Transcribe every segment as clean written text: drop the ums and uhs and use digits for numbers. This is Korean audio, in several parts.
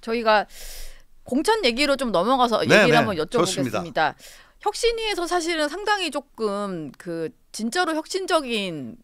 저희가 공천 얘기로 좀 넘어가서 얘기를 한번 여쭤보겠습니다. 좋습니다. 혁신위에서 사실은 상당히 조금 그 진짜로 혁신적인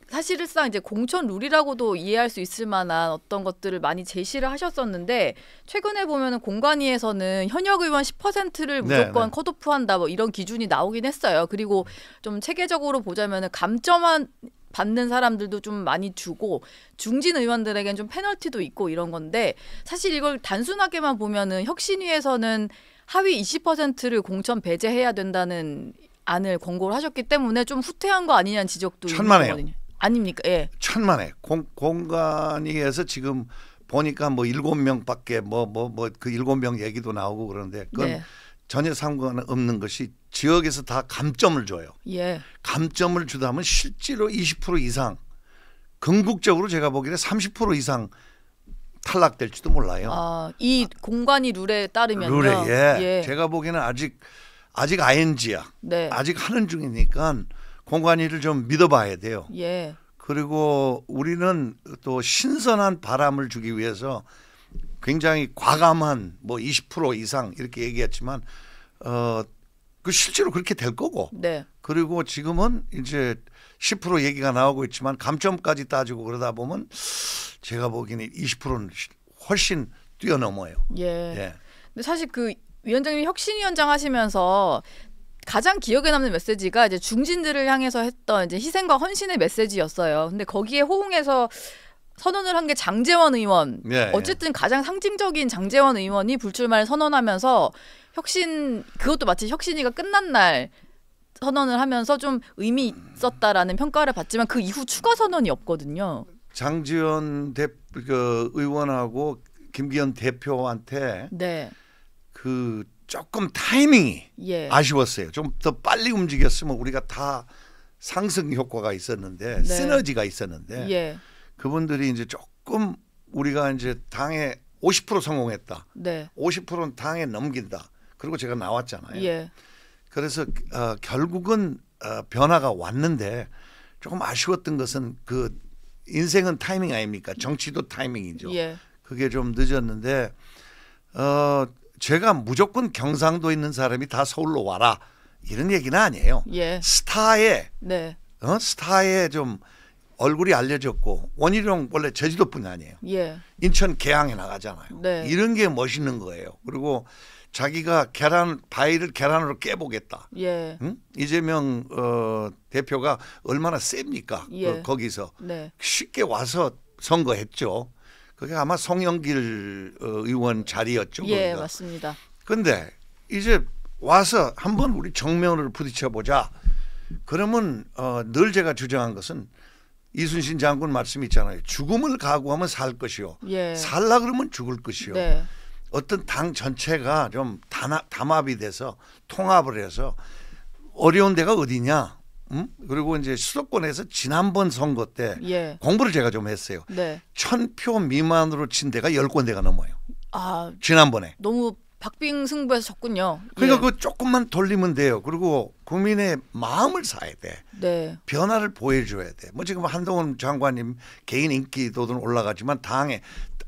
사실상 이제 공천 룰이라고도 이해할 수 있을 만한 어떤 것들을 많이 제시를 하셨었는데 최근에 보면은 공관위에서는 현역 의원 10%를 무조건 컷오프한다 뭐 이런 기준이 나오긴 했어요. 그리고 좀 체계적으로 보자면은 감점한 받는 사람들도 좀 많이 주고 중진 의원들에겐 좀 페널티도 있고 이런 건데 사실 이걸 단순하게만 보면은 혁신위에서는 하위 20%를 공천 배제해야 된다는 안을 권고를 하셨기 때문에 좀 후퇴한 거 아니냐는 지적도 천만에요. 있는 거거든요. 아닙니까? 예. 천만에 공관위에서 지금 보니까 뭐 7명밖에 그 7명 얘기도 나오고 그러는데 그건 전혀 상관없는 것이 지역에서 다 감점을 줘요. 예. 감점을 주다면 실제로 20% 이상 궁극적으로 제가 보기에 30% 이상 탈락될지도 몰라요. 아, 이 공관위 룰에 따르면요. 룰에 예. 제가 보기에는 아직 ING야. 네. 아직 하는 중이니까 공관위를 좀 믿어봐야 돼요. 예. 그리고 우리는 또 신선한 바람을 주기 위해서 굉장히 과감한 뭐 20% 이상 이렇게 얘기했지만 그 실제로 그렇게 될 거고. 네. 그리고 지금은 이제 10% 얘기가 나오고 있지만 감점까지 따지고 그러다 보면 제가 보기에는 20%는 훨씬 뛰어넘어요. 예. 예. 근데 사실 그 위원장님 혁신위원장 하시면서 가장 기억에 남는 메시지가 이제 중진들을 향해서 했던 이제 희생과 헌신의 메시지였어요. 근데 거기에 호응해서 선언을 한 게 장제원 의원. 예, 어쨌든 가장 상징적인 장제원 의원이 불출마를 선언하면서 그것도 마치 혁신위가 끝난 날 선언을 하면서 좀 의미 있었다라는 평가를 받지만 그 이후 추가 선언이 없거든요. 장제원 의원하고 김기현 대표한테 네. 그 조금 타이밍이 예. 아쉬웠어요. 좀 더 빨리 움직였으면 우리가 다 상승 효과가 있었는데 시너지가 있었는데 예. 그분들이 이제 조금 우리가 이제 당에 50% 성공했다. 네. 50%는 당에 넘긴다. 그리고 제가 나왔잖아요. 예. 그래서 결국은 변화가 왔는데 조금 아쉬웠던 것은 그 인생은 타이밍 아닙니까? 정치도 타이밍이죠. 예. 그게 좀 늦었는데 제가 무조건 경상도에 있는 사람이 다 서울로 와라 이런 얘기는 아니에요. 예. 스타에 네. 스타에 좀 얼굴이 알려졌고 원희룡 원래 제주도 분 아니에요. 예. 인천 계양에 나가잖아요. 네. 이런 게 멋있는 거예요. 그리고 자기가 바위를 계란으로 깨보겠다. 예. 응? 이재명 대표가 얼마나 셉니까? 예. 거기서 네. 쉽게 와서 선거했죠. 그게 아마 송영길 의원 자리였죠. 예, 거기가. 맞습니다. 근데 이제 와서 한번 우리 정면으로 부딪혀 보자. 그러면 늘 제가 주장한 것은 이순신 장군 말씀 있잖아요. 죽음을 각오하면 살 것이요. 예. 살라 그러면 죽을 것이요. 네. 어떤 당 전체가 좀 담합이 돼서 통합을 해서 어려운 데가 어디냐. 그리고 이제 수도권에서 지난번 선거 때 예. 공부를 제가 좀 했어요. 네. 1000표 미만으로 친 데가 10군데가 넘어요. 아, 지난번에. 너무 박빙 승부에서 졌군요. 그러니까 예. 그거 조금만 돌리면 돼요. 그리고 국민의 마음을 사야 돼. 네. 변화를 보여줘야 돼. 뭐 지금 한동훈 장관님 개인 인기도는 올라가지만 당에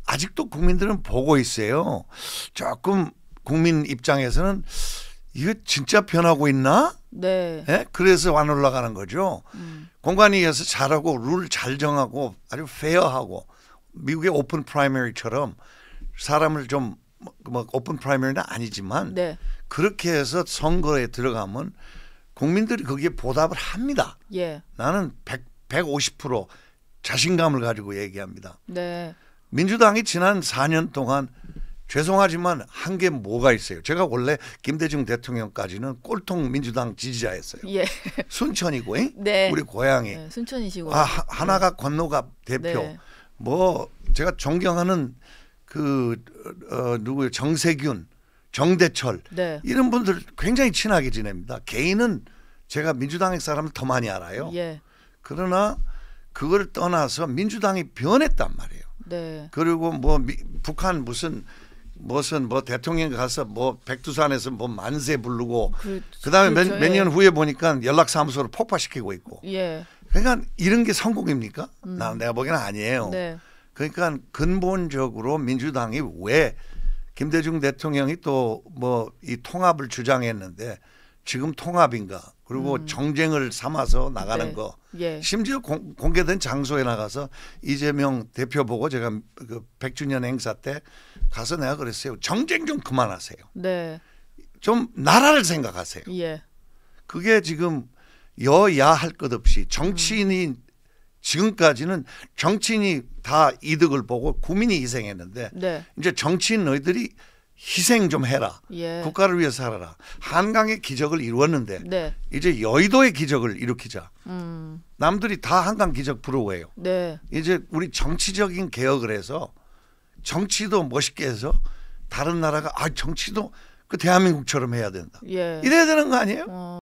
아직도 국민들은 보고 있어요. 조금 국민 입장에서는 이거 진짜 변하고 있나? 네. 예? 그래서 안 올라가는 거죠. 공관위에서 잘하고 룰 잘 정하고 아주 페어하고 미국의 오픈 프라이머리처럼 사람을 좀 뭐 오픈 프라이머리는 아니지만 네. 그렇게 해서 선거에 들어가면 국민들이 거기에 보답을 합니다. 예. 나는 150% 자신감을 가지고 얘기합니다. 네. 민주당이 지난 4년 동안 죄송하지만 한 게 뭐가 있어요. 제가 원래 김대중 대통령까지는 꼴통 민주당 지지자였어요. 예. 순천이고 네. 우리 고향이 네. 순천이시고. 하나가 건너갑 대표. 네. 뭐 제가 존경하는 누구요? 정세균, 정대철 네. 이런 분들 굉장히 친하게 지냅니다. 개인은 제가 민주당의 사람을 더 많이 알아요. 예. 그러나 그걸 떠나서 민주당이 변했단 말이에요. 네. 그리고 뭐 북한 무슨 뭐 대통령 가서 뭐 백두산에서 뭐 만세 부르고 그다음에 그렇죠. 몇 년 예. 후에 보니까 연락사무소를 폭파시키고 있고. 예. 그러니까 이런 게 성공입니까? 내가 보기에는 아니에요. 네. 그러니까 근본적으로 민주당이 왜 김대중 대통령이 또 뭐 이 통합을 주장했는데 지금 통합인가 그리고 정쟁을 삼아서 나가는 네. 거 예. 심지어 공개된 장소에 나가서 이재명 대표 보고 제가 그 100주년 행사 때 가서 내가 그랬어요. 정쟁 좀 그만하세요. 네. 좀 나라를 생각하세요. 예. 그게 지금 여야 할 것 없이 정치인이 지금까지는 정치인이 다 이득을 보고 국민이 희생했는데 네. 이제 정치인 너희들이 희생 좀 해라. 예. 국가를 위해서 살아라. 한강의 기적을 이루었는데 네. 이제 여의도의 기적을 일으키자. 음. 남들이 다 한강 기적 부러워해요. 네. 이제 우리 정치적인 개혁을 해서 정치도 멋있게 해서 다른 나라가 아 정치도 그 대한민국처럼 해야 된다. 예. 이래야 되는 거 아니에요?